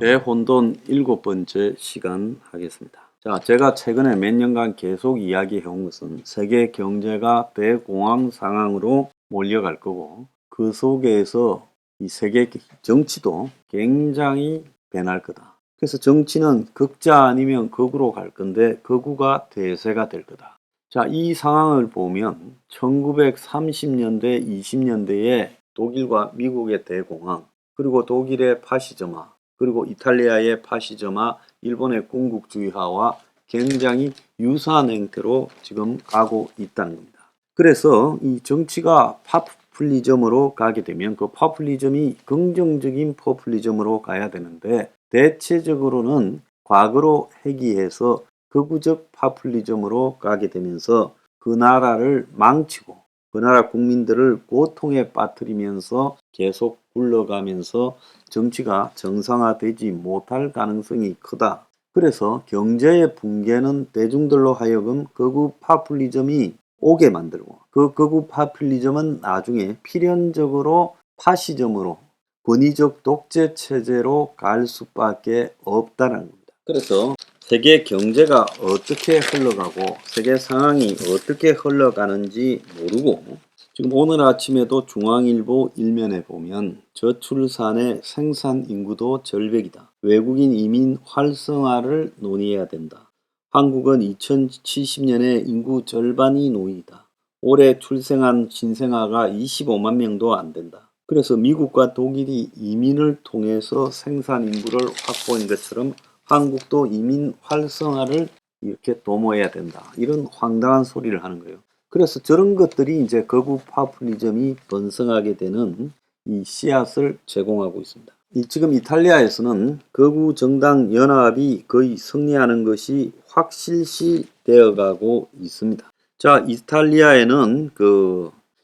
대혼돈 7번째 시간 하겠습니다. 자, 제가 최근에 몇 년간 계속 이야기해 온 것은 세계 경제가 대공황 상황으로 몰려갈 거고, 그 속에서 이 세계 정치도 굉장히 변할 거다. 그래서 정치는 극자 아니면 극으로 갈 건데 극우가 대세가 될 거다. 자, 이 상황을 보면 1930년대, 20년대에 독일과 미국의 대공황, 그리고 독일의 파시즘화, 그리고 이탈리아의 파시즘화, 일본의 군국주의화와 굉장히 유사한 형태로 지금 가고 있다는 겁니다. 그래서 이 정치가 파퓰리즘으로 가게 되면 그 파퓰리즘이 긍정적인 포퓰리즘으로 가야 되는데, 대체적으로는 과거로 회귀해서 극우적 파퓰리즘으로 가게 되면서 그 나라를 망치고 그 나라 국민들을 고통에 빠뜨리면서 계속 굴러가면서 정치가 정상화되지 못할 가능성이 크다. 그래서 경제의 붕괴는 대중들로 하여금 극우 파퓰리즘이 오게 만들고, 그 극우 파퓰리즘은 나중에 필연적으로 파시즘으로, 권위적 독재 체제로 갈 수밖에 없다는 겁니다. 그래서 세계 경제가 어떻게 흘러가고 세계 상황이 어떻게 흘러가는지 모르고, 지금 오늘 아침에도 중앙일보 일면에 보면 저출산의 생산 인구도 절벽이다. 외국인 이민 활성화를 논의해야 된다. 한국은 2070년에 인구 절반이 노인이다. 올해 출생한 신생아가 25만 명도 안 된다. 그래서 미국과 독일이 이민을 통해서 생산 인구를 확보한 것처럼 한국도 이민 활성화를 이렇게 도모해야 된다. 이런 황당한 소리를 하는 거예요. 그래서 저런 것들이 이제 극우 파퓰리즘이 번성하게 되는 이 씨앗을 제공하고 있습니다. 지금 이탈리아에서는 극우 정당 연합이 거의 승리하는 것이 확실시 되어가고 있습니다. 자, 이탈리아에는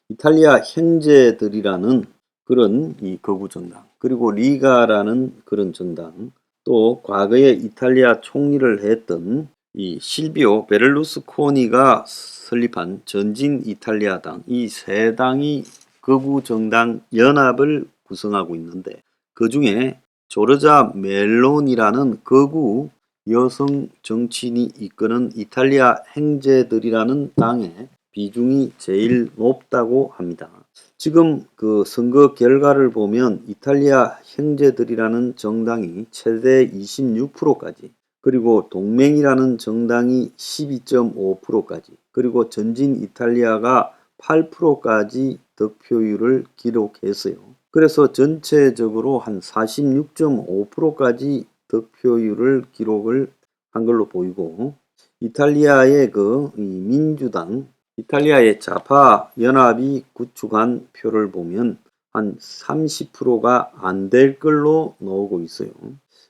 이탈리아 형제들이라는 그런 이 극우 정당, 그리고 리가라는 그런 정당, 또 과거에 이탈리아 총리를 했던 이 실비오 베를루스코니가 설립한 전진 이탈리아당, 이 세 당이 극우 정당 연합을 구성하고 있는데, 그 중에 조르자 멜로니라는 극우 여성 정치인이 이끄는 이탈리아 형제들이라는 당의 비중이 제일 높다고 합니다. 지금 그 선거 결과를 보면 이탈리아 형제들이라는 정당이 최대 26%까지, 그리고 동맹이라는 정당이 12.5%까지, 그리고 전진 이탈리아가 8%까지 득표율을 기록했어요. 그래서 전체적으로 한 46.5%까지 득표율을 기록을 한 걸로 보이고, 이탈리아의 민주당, 이탈리아의 좌파 연합이 구축한 표를 보면 한 30%가 안 될 걸로 나오고 있어요.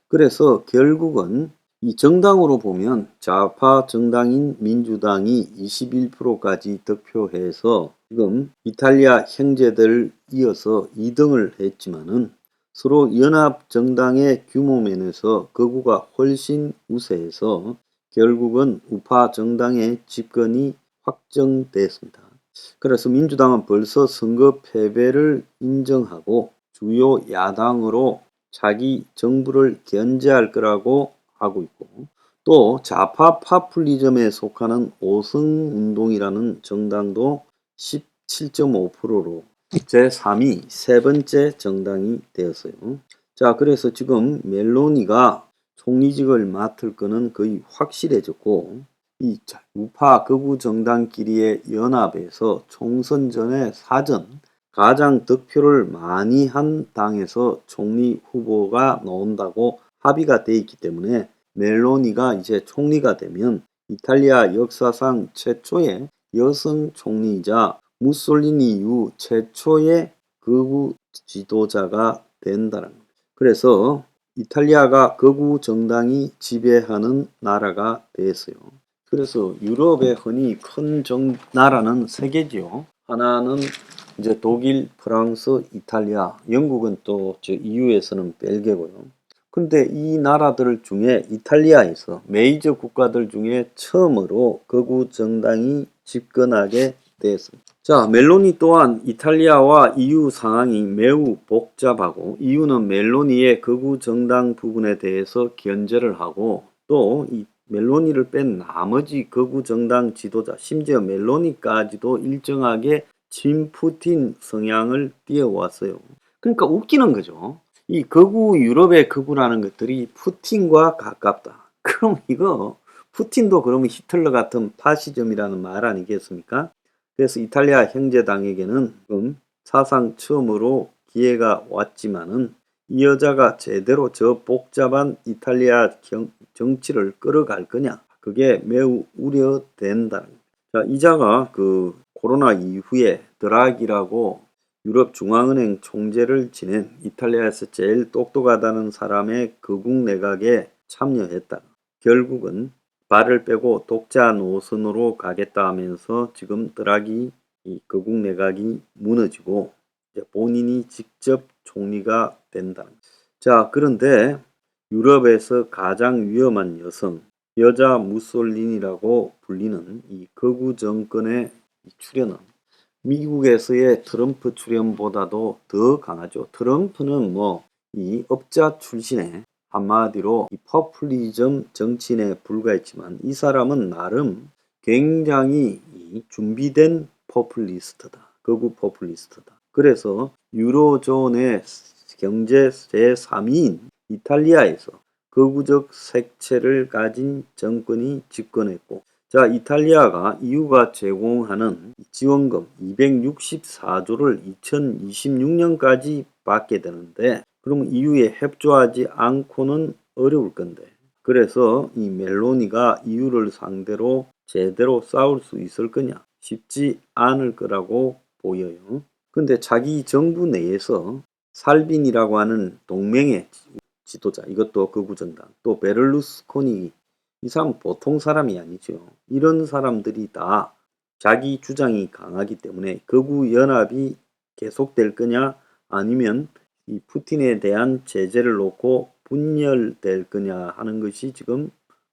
그래서 결국은 이 정당으로 보면 좌파 정당인 민주당이 21%까지 득표해서 지금 이탈리아 형제들 이어서 2등을 했지만은, 서로 연합 정당의 규모 면에서 극우가 훨씬 우세해서 결국은 우파 정당의 집권이 확정됐습니다. 그래서 민주당은 벌써 선거 패배를 인정하고 주요 야당으로 자기 정부를 견제할 거라고 하고 있고, 또 좌파 파퓰리즘에 속하는 오성운동이라는 정당도 17.5%로 제3위 세 번째 정당이 되었어요. 자, 그래서 지금 멜로니가 총리직을 맡을 거는 거의 확실해졌고, 이 우파 극우 정당끼리의 연합에서 총선 전에 사전 가장 득표를 많이 한 당에서 총리 후보가 나온다고 합의가 돼 있기 때문에, 멜로니가 이제 총리가 되면 이탈리아 역사상 최초의 여성 총리이자 무솔리니 이후 최초의 극우 지도자가 된다는 겁니다. 그래서 이탈리아가 극우 정당이 지배하는 나라가 됐어요. 그래서 유럽의 흔히 큰 나라는 세 개죠. 하나는 이제 독일, 프랑스, 이탈리아, 영국은 또 EU에서는 벨기에고요. 그런데 이 나라들 중에 이탈리아에서 메이저 국가들 중에 처음으로 극우 정당이 집권하게 되었습니다. 자, 멜로니 또한 이탈리아와 EU 상황이 매우 복잡하고 EU는 멜로니의 극우 정당 부분에 대해서 견제를 하고 또 이 멜로니를 뺀 나머지 극우 정당 지도자, 심지어 멜로니까지도 일정하게 친푸틴 성향을 띄워왔어요. 그러니까 웃기는 거죠. 이 극우 유럽의 극우라는 것들이 푸틴과 가깝다. 그럼 이거 푸틴도 그러면 히틀러 같은 파시즘이라는 말 아니겠습니까? 그래서 이탈리아 형제당에게는 사상 처음으로 기회가 왔지만은 이 여자가 제대로 저 복잡한 이탈리아 정치를 끌어갈 거냐? 그게 매우 우려된다. 자, 이자가 그 코로나 이후에 드라기라고 유럽 중앙은행 총재를 지낸 이탈리아에서 제일 똑똑하다는 사람의 극우 내각에 참여했다. 결국은 발을 빼고 독자 노선으로 가겠다 하면서 지금 드라기 이 극우 내각이 무너지고 이제 본인이 직접 총리가 된다. 자, 그런데 유럽에서 가장 위험한 여자 무솔리니라고 불리는 이 극우 정권의 출현은 미국에서의 트럼프 출현보다도 더 강하죠. 트럼프는 뭐 이 업자 출신의 한마디로 이 포퓰리즘 정치인에 불과했지만 이 사람은 나름 굉장히 준비된 포퓰리스트다. 극우 포퓰리스트다. 그래서 유로존의 경제 제3위인 이탈리아에서 극우적 색채를 가진 정권이 집권했고, 자, 이탈리아가 EU가 제공하는 지원금 264조를 2026년까지 받게 되는데, 그럼 EU에 협조하지 않고는 어려울 건데, 그래서 이 멜로니가 EU를 상대로 제대로 싸울 수 있을 거냐? 쉽지 않을 거라고 보여요. 근데 자기 정부 내에서 살빈이라고 하는 동맹의 지도자, 이것도 극우정당, 또 베를루스코니, 이 사람 보통 사람이 아니죠. 이런 사람들이 다 자기 주장이 강하기 때문에 극우 연합이 계속될 거냐 아니면 이 푸틴에 대한 제재를 놓고 분열될 거냐 하는 것이 지금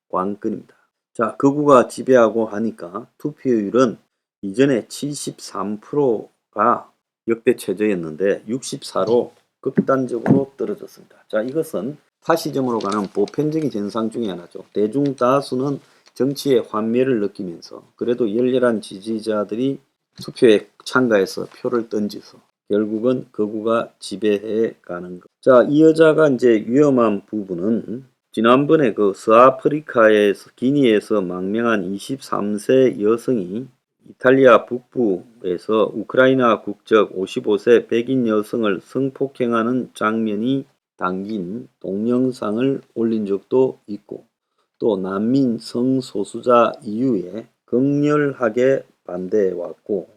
관건입니다. 자, 극우가 지배하고 하니까 투표율은 이전에 73%가 역대 최저였는데 64로 극단적으로 떨어졌습니다. 자, 이것은 파시즘으로 가는 보편적인 현상 중에 하나죠. 대중 다수는 정치의 환멸을 느끼면서 그래도 열렬한 지지자들이 투표에 참가해서 표를 던져서 결국은 극우가 지배해 가는 것. 자, 이 여자가 이제 위험한 부분은 지난번에 그 서아프리카에서 기니에서 망명한 23세 여성이 이탈리아 북부에서 우크라이나 국적 55세 백인 여성을 성폭행하는 장면이 담긴 동영상을 올린 적도 있고, 또 난민 성소수자 이유에 극렬하게 반대해왔고,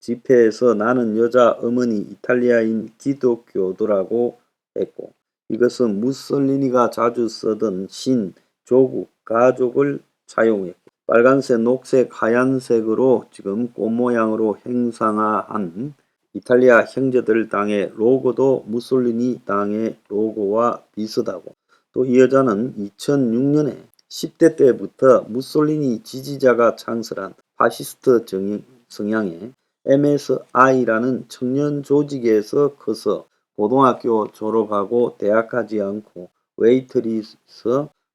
집회에서 나는 여자 어머니 이탈리아인 기독교도라고 했고, 이것은 무솔리니가 자주 쓰던 신, 조국, 가족을 사용했고, 빨간색, 녹색, 하얀색으로 지금 꽃 모양으로 형상화한 이탈리아 형제들 당의 로고도 무솔리니 당의 로고와 비슷하고, 또 이 여자는 2006년에 10대 때부터 무솔리니 지지자가 창설한 파시스트 성향의 MSI라는 청년 조직에서 커서 고등학교 졸업하고 대학 가지 않고 웨이트리스,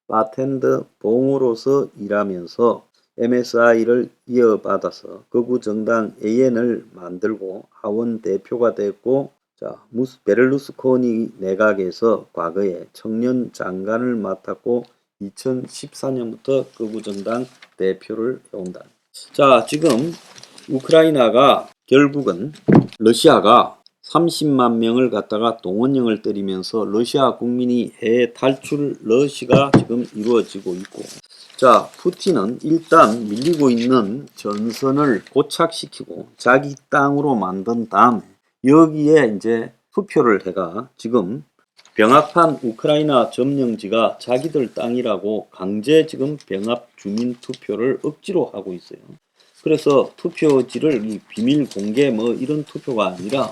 바텐더, 봉으로서 일하면서 MSI를 이어받아서 극우 정당 AN을 만들고 하원 대표가 됐고, 자, 베를루스코니 내각에서 과거에 청년 장관을 맡았고 2014년부터 극우 정당 대표를 해온다. 자, 지금 우크라이나가 결국은 러시아가 30만 명을 갖다가 동원령을 때리면서 러시아 국민이 해외 탈출 러시가 지금 이루어지고 있고, 자, 푸틴은 일단 밀리고 있는 전선을 고착시키고 자기 땅으로 만든 다음에 여기에 이제 투표를 해가 지금 병합한 우크라이나 점령지가 자기들 땅이라고 강제 지금 병합 주민 투표를 억지로 하고 있어요. 그래서 투표지를 비밀 공개 뭐 이런 투표가 아니라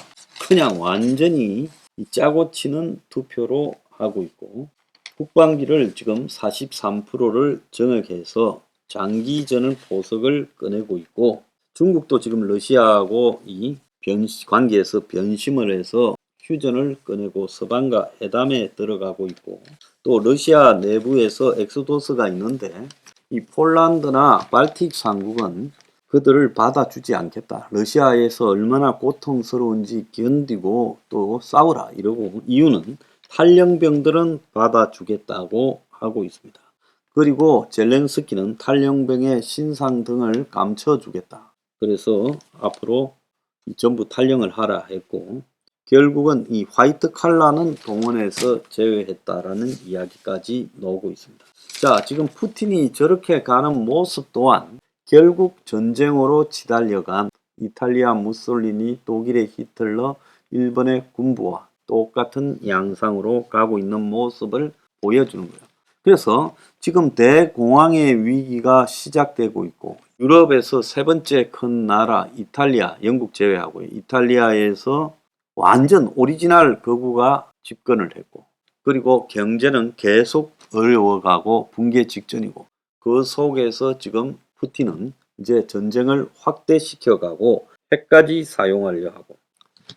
그냥 완전히 짜고 치는 투표로 하고 있고, 국방비를 지금 43%를 정액해서 장기전을 포석을 꺼내고 있고, 중국도 지금 러시아하고 이 관계에서 변심을 해서 휴전을 꺼내고 서방과 회담에 들어가고 있고, 또 러시아 내부에서 엑소도스가 있는데 이 폴란드나 발틱 상국은 그들을 받아주지 않겠다. 러시아에서 얼마나 고통스러운지 견디고 또 싸우라 이러고, 이유는 탈영병들은 받아주겠다고 하고 있습니다. 그리고 젤렌스키는 탈영병의 신상 등을 감춰주겠다. 그래서 앞으로 전부 탈영을 하라 했고, 결국은 이 화이트 칼라는 동원해서 제외했다라는 이야기까지 나오고 있습니다. 자, 지금 푸틴이 저렇게 가는 모습 또한 결국 전쟁으로 치달려간 이탈리아 무솔리니, 독일의 히틀러, 일본의 군부와 똑같은 양상으로 가고 있는 모습을 보여주는 거예요. 그래서 지금 대공황의 위기가 시작되고 있고, 유럽에서 세 번째 큰 나라 이탈리아, 영국 제외하고요. 이탈리아에서 완전 오리지널 극우가 집권을 했고, 그리고 경제는 계속 어려워가고 붕괴 직전이고, 그 속에서 지금 푸틴은 이제 전쟁을 확대시켜가고 핵까지 사용하려 하고,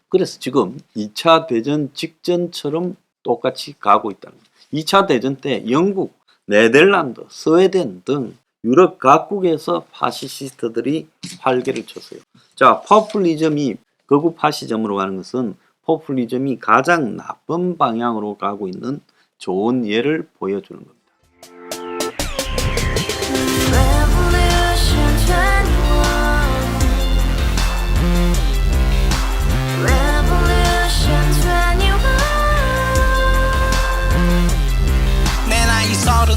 그래서 지금 2차 대전 직전처럼 똑같이 가고 있다는 거예요. 2차 대전 때 영국, 네덜란드, 스웨덴 등 유럽 각국에서 파시스트들이 활개를 쳤어요. 자, 포퓰리즘이 극우 파시즘으로 가는 것은 포퓰리즘이 가장 나쁜 방향으로 가고 있는 좋은 예를 보여주는 겁니다.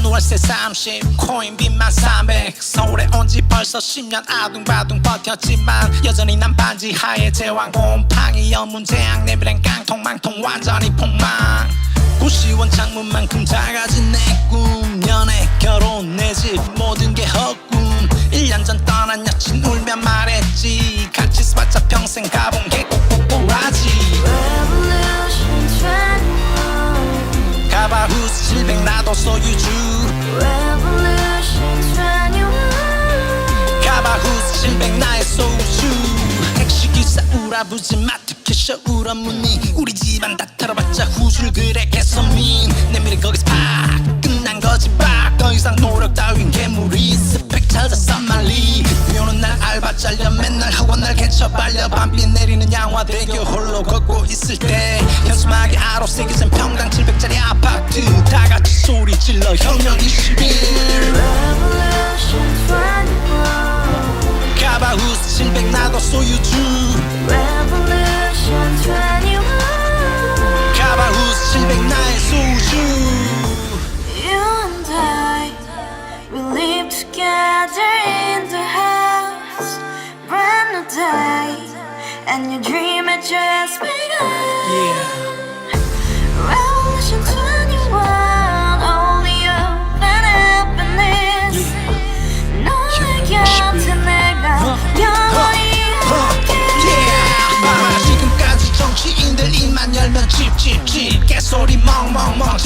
월세 30 코인빚만 300 서울에 온지 벌써 10년 아둥바둥 버텼지만 여전히 난 반지 하에 제왕 곰팡이 연문제약 내비랑 깡통망통 완전히 폭망 90원 창문만큼 작아진 내 꿈 연애 결혼 내 집 모든 게 헛꿈 1년 전 떠난 여친 울며 말했지 같이 써봤자 평생 가본 게 꼭꼭꼭라지 가바후스 700 나도 소유주 가바후스 700 나의 소주 택시기사 우라부지 마트캐셔 울어무니 우리 집안 다 털어봤자 후줄 그래 개선민 내 미래 거기서 팍 끝난 거지 팍 더 이상 노력 따윈 개물이 스펙 찾아 쌈말리 비오는 날 알바 잘려 맨날 학원 날 개쳐 발려 밤비 내리는 양화대교 홀로 걷고 있을 때 현수막에 아로 새겨진 평당 700짜리 아파트 다같이 소리 질러 혁명 21 가바후스 700 나도 소유주 가바후스 700 나의 소주 Together in the house, brand new day, and your dream had just begun. Revolution 21, only hope and happiness. 너의 곁에 내가 영원히 함께. 지금까지 정치인들 입만 열면 찝찝찝 개소리 멍멍멍